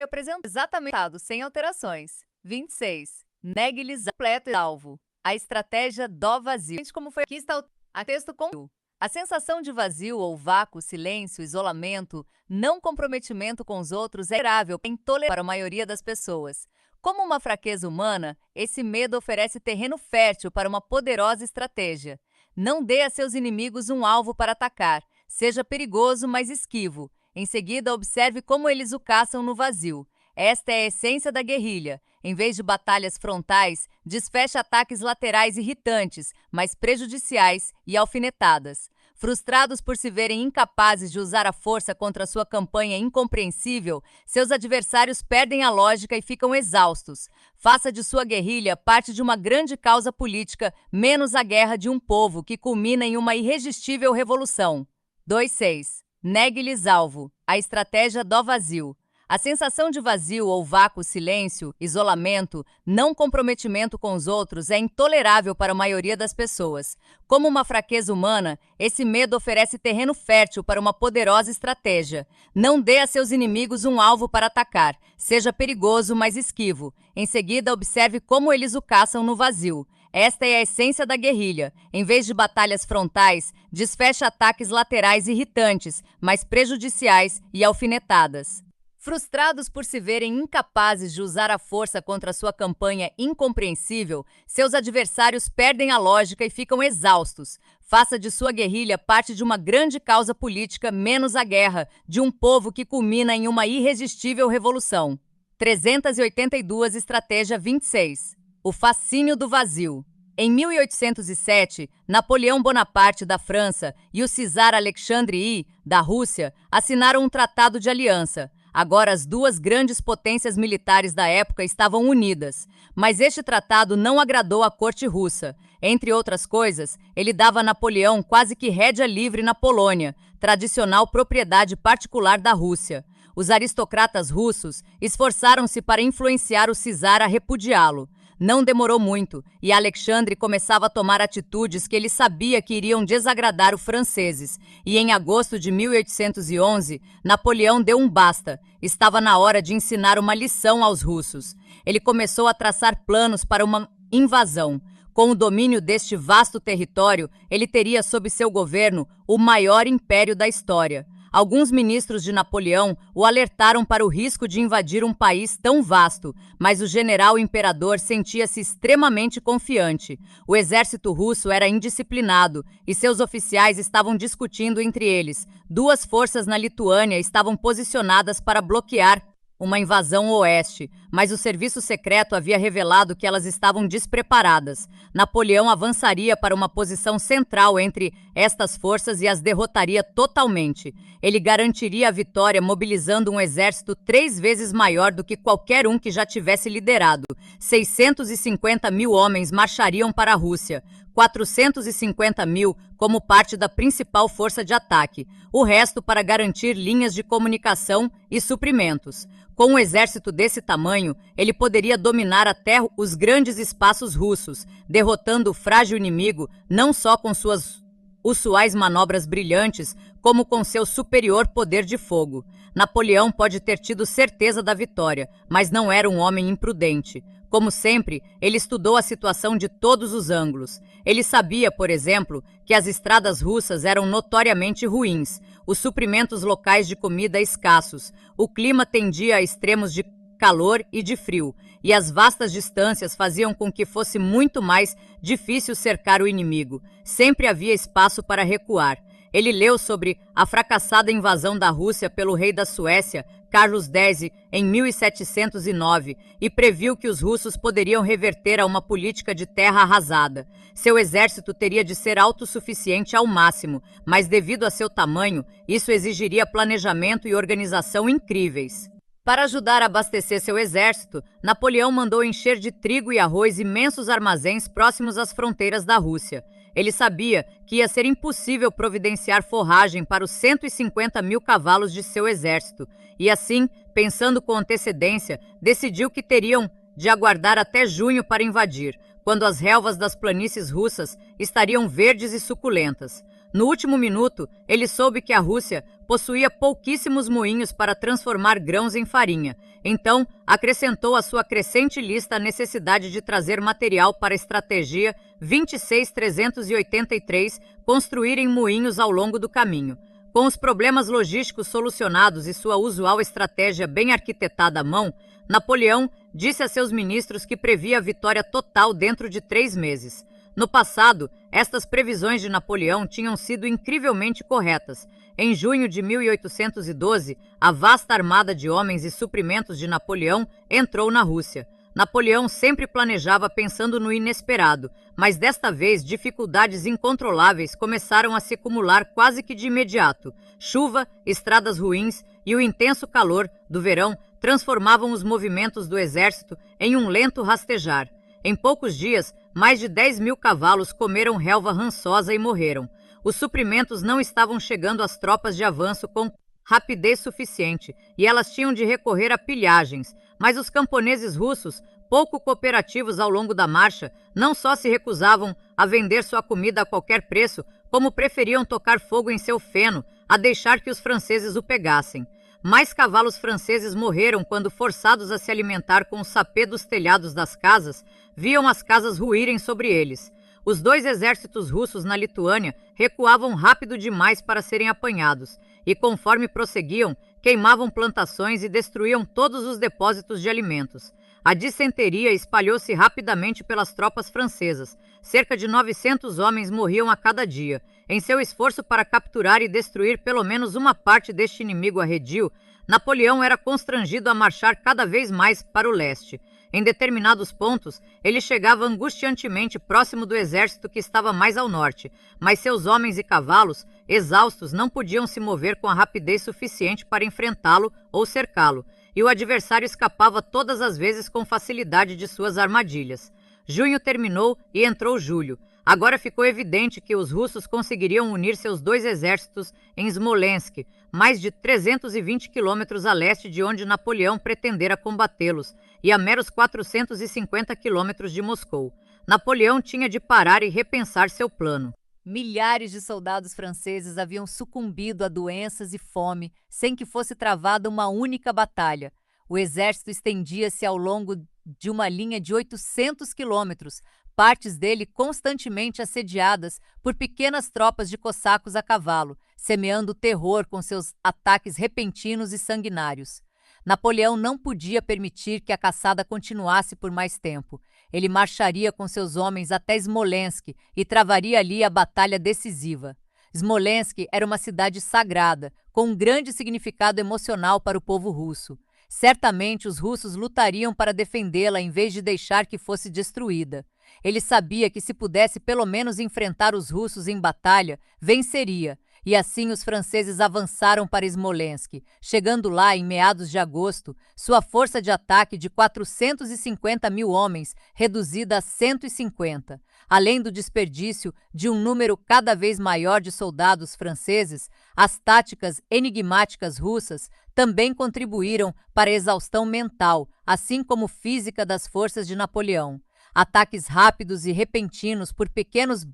Apresenta exatamente sem alterações. 26. Negue-lhes completo e alvo. A estratégia do vazio. Como foi aqui está a texto com a sensação de vazio ou vácuo, silêncio, isolamento, não comprometimento com os outros é intolerável para a maioria das pessoas. Como uma fraqueza humana, esse medo oferece terreno fértil para uma poderosa estratégia. Não dê a seus inimigos um alvo para atacar. Seja perigoso, mas esquivo. Em seguida, observe como eles o caçam no vazio. Esta é a essência da guerrilha. Em vez de batalhas frontais, desfeche ataques laterais irritantes, mas prejudiciais e alfinetadas. Frustrados por se verem incapazes de usar a força contra sua campanha incompreensível, seus adversários perdem a lógica e ficam exaustos. Faça de sua guerrilha parte de uma grande causa política, menos a guerra de um povo que culmina em uma irresistível revolução. 2.6. Negue-lhes alvo. A estratégia do vazio. A sensação de vazio ou vácuo, silêncio, isolamento, não comprometimento com os outros é intolerável para a maioria das pessoas. Como uma fraqueza humana, esse medo oferece terreno fértil para uma poderosa estratégia. Não dê a seus inimigos um alvo para atacar. Seja perigoso, mas esquivo. Em seguida, observe como eles o caçam no vazio. Esta é a essência da guerrilha. Em vez de batalhas frontais, desfeche ataques laterais irritantes, mas prejudiciais e alfinetadas. Frustrados por se verem incapazes de usar a força contra sua campanha incompreensível, seus adversários perdem a lógica e ficam exaustos. Faça de sua guerrilha parte de uma grande causa política, menos a guerra, de um povo que culmina em uma irresistível revolução. 382 Estratégia 26. O fascínio do vazio. Em 1807, Napoleão Bonaparte, da França, e o czar Alexandre I, da Rússia, assinaram um tratado de aliança. Agora, as duas grandes potências militares da época estavam unidas, mas este tratado não agradou à corte russa. Entre outras coisas, ele dava a Napoleão quase que rédea livre na Polônia, tradicional propriedade particular da Rússia. Os aristocratas russos esforçaram-se para influenciar o czar a repudiá-lo. Não demorou muito, e Alexandre começava a tomar atitudes que ele sabia que iriam desagradar os franceses. E em agosto de 1811, Napoleão deu um basta. Estava na hora de ensinar uma lição aos russos. Ele começou a traçar planos para uma invasão. Com o domínio deste vasto território, ele teria sob seu governo o maior império da história. Alguns ministros de Napoleão o alertaram para o risco de invadir um país tão vasto, mas o general imperador sentia-se extremamente confiante. O exército russo era indisciplinado e seus oficiais estavam discutindo entre eles. Duas forças na Lituânia estavam posicionadas para bloquear uma invasão oeste, mas o serviço secreto havia revelado que elas estavam despreparadas. Napoleão avançaria para uma posição central entre estas forças e as derrotaria totalmente. Ele garantiria a vitória mobilizando um exército 3 vezes maior do que qualquer um que já tivesse liderado. 650 mil homens marchariam para a Rússia, 450 mil como parte da principal força de ataque, o resto para garantir linhas de comunicação e suprimentos. Com um exército desse tamanho, ele poderia dominar até os grandes espaços russos, derrotando o frágil inimigo não só com suas usuais manobras brilhantes, como com seu superior poder de fogo. Napoleão pode ter tido certeza da vitória, mas não era um homem imprudente. Como sempre, ele estudou a situação de todos os ângulos. Ele sabia, por exemplo, que as estradas russas eram notoriamente ruins, os suprimentos locais de comida escassos, o clima tendia a extremos de calor e de frio, e as vastas distâncias faziam com que fosse muito mais difícil cercar o inimigo. Sempre havia espaço para recuar. Ele leu sobre a fracassada invasão da Rússia pelo rei da Suécia, Carlos X, em 1709, e previu que os russos poderiam reverter a uma política de terra arrasada. Seu exército teria de ser autossuficiente ao máximo, mas devido a seu tamanho, isso exigiria planejamento e organização incríveis. Para ajudar a abastecer seu exército, Napoleão mandou encher de trigo e arroz imensos armazéns próximos às fronteiras da Rússia. Ele sabia que ia ser impossível providenciar forragem para os 150 mil cavalos de seu exército, e assim, pensando com antecedência, decidiu que teriam de aguardar até junho para invadir, quando as relvas das planícies russas estariam verdes e suculentas. No último minuto, ele soube que a Rússia possuía pouquíssimos moinhos para transformar grãos em farinha. Então, acrescentou à sua crescente lista a necessidade de trazer material para a estratégia 26.383, construírem moinhos ao longo do caminho. Com os problemas logísticos solucionados e sua usual estratégia bem arquitetada à mão, Napoleão disse a seus ministros que previa a vitória total dentro de 3 meses. No passado, estas previsões de Napoleão tinham sido incrivelmente corretas. Em junho de 1812, a vasta armada de homens e suprimentos de Napoleão entrou na Rússia. Napoleão sempre planejava pensando no inesperado, mas desta vez dificuldades incontroláveis começaram a se acumular quase que de imediato. Chuva, estradas ruins e o intenso calor do verão transformavam os movimentos do exército em um lento rastejar. Em poucos dias, mais de 10.000 cavalos comeram relva rançosa e morreram. Os suprimentos não estavam chegando às tropas de avanço com rapidez suficiente e elas tinham de recorrer a pilhagens, mas os camponeses russos, pouco cooperativos ao longo da marcha, não só se recusavam a vender sua comida a qualquer preço, como preferiam tocar fogo em seu feno a deixar que os franceses o pegassem. Mais cavalos franceses morreram quando, forçados a se alimentar com o sapê dos telhados das casas, viam as casas ruírem sobre eles. Os 2 exércitos russos na Lituânia recuavam rápido demais para serem apanhados, e conforme prosseguiam, queimavam plantações e destruíam todos os depósitos de alimentos. A dissenteria espalhou-se rapidamente pelas tropas francesas. Cerca de 900 homens morriam a cada dia. Em seu esforço para capturar e destruir pelo menos uma parte deste inimigo arredio, Napoleão era constrangido a marchar cada vez mais para o leste. Em determinados pontos, ele chegava angustiantemente próximo do exército que estava mais ao norte, mas seus homens e cavalos, exaustos, não podiam se mover com a rapidez suficiente para enfrentá-lo ou cercá-lo, e o adversário escapava todas as vezes com facilidade de suas armadilhas. Junho terminou e entrou julho. Agora ficou evidente que os russos conseguiriam unir seus 2 exércitos em Smolensk, mais de 320 quilômetros a leste de onde Napoleão pretendera combatê-los, e a meros 450 quilômetros de Moscou. Napoleão tinha de parar e repensar seu plano. Milhares de soldados franceses haviam sucumbido a doenças e fome sem que fosse travada uma única batalha. O exército estendia-se ao longo de uma linha de 800 quilômetros, partes dele constantemente assediadas por pequenas tropas de cossacos a cavalo, semeando terror com seus ataques repentinos e sanguinários. Napoleão não podia permitir que a caçada continuasse por mais tempo. Ele marcharia com seus homens até Smolensk e travaria ali a batalha decisiva. Smolensk era uma cidade sagrada, com um grande significado emocional para o povo russo. Certamente os russos lutariam para defendê-la em vez de deixar que fosse destruída. Ele sabia que se pudesse pelo menos enfrentar os russos em batalha, venceria, e assim os franceses avançaram para Smolensk. Chegando lá em meados de agosto, sua força de ataque de 450.000 homens reduzida a 150. Além do desperdício de um número cada vez maior de soldados franceses, as táticas enigmáticas russas também contribuíram para a exaustão mental, assim como física das forças de Napoleão. Ataques rápidos e repentinos por pequenos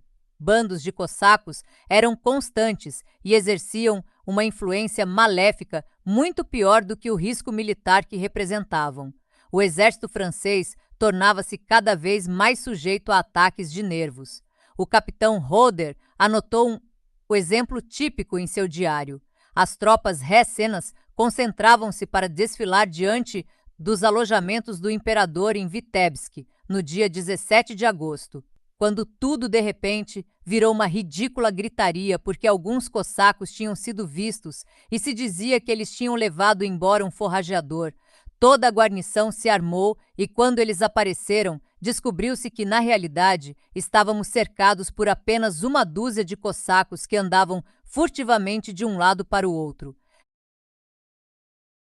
bandos de cossacos eram constantes e exerciam uma influência maléfica muito pior do que o risco militar que representavam. O exército francês tornava-se cada vez mais sujeito a ataques de nervos. O capitão Roder anotou o exemplo típico em seu diário. As tropas hessianas concentravam-se para desfilar diante dos alojamentos do imperador em Vitebsk, no dia 17 de agosto, quando tudo, de repente, virou uma ridícula gritaria porque alguns cossacos tinham sido vistos e se dizia que eles tinham levado embora um forrageador. Toda a guarnição se armou e, quando eles apareceram, descobriu-se que, na realidade, estávamos cercados por apenas uma dúzia de cossacos que andavam furtivamente de um lado para o outro.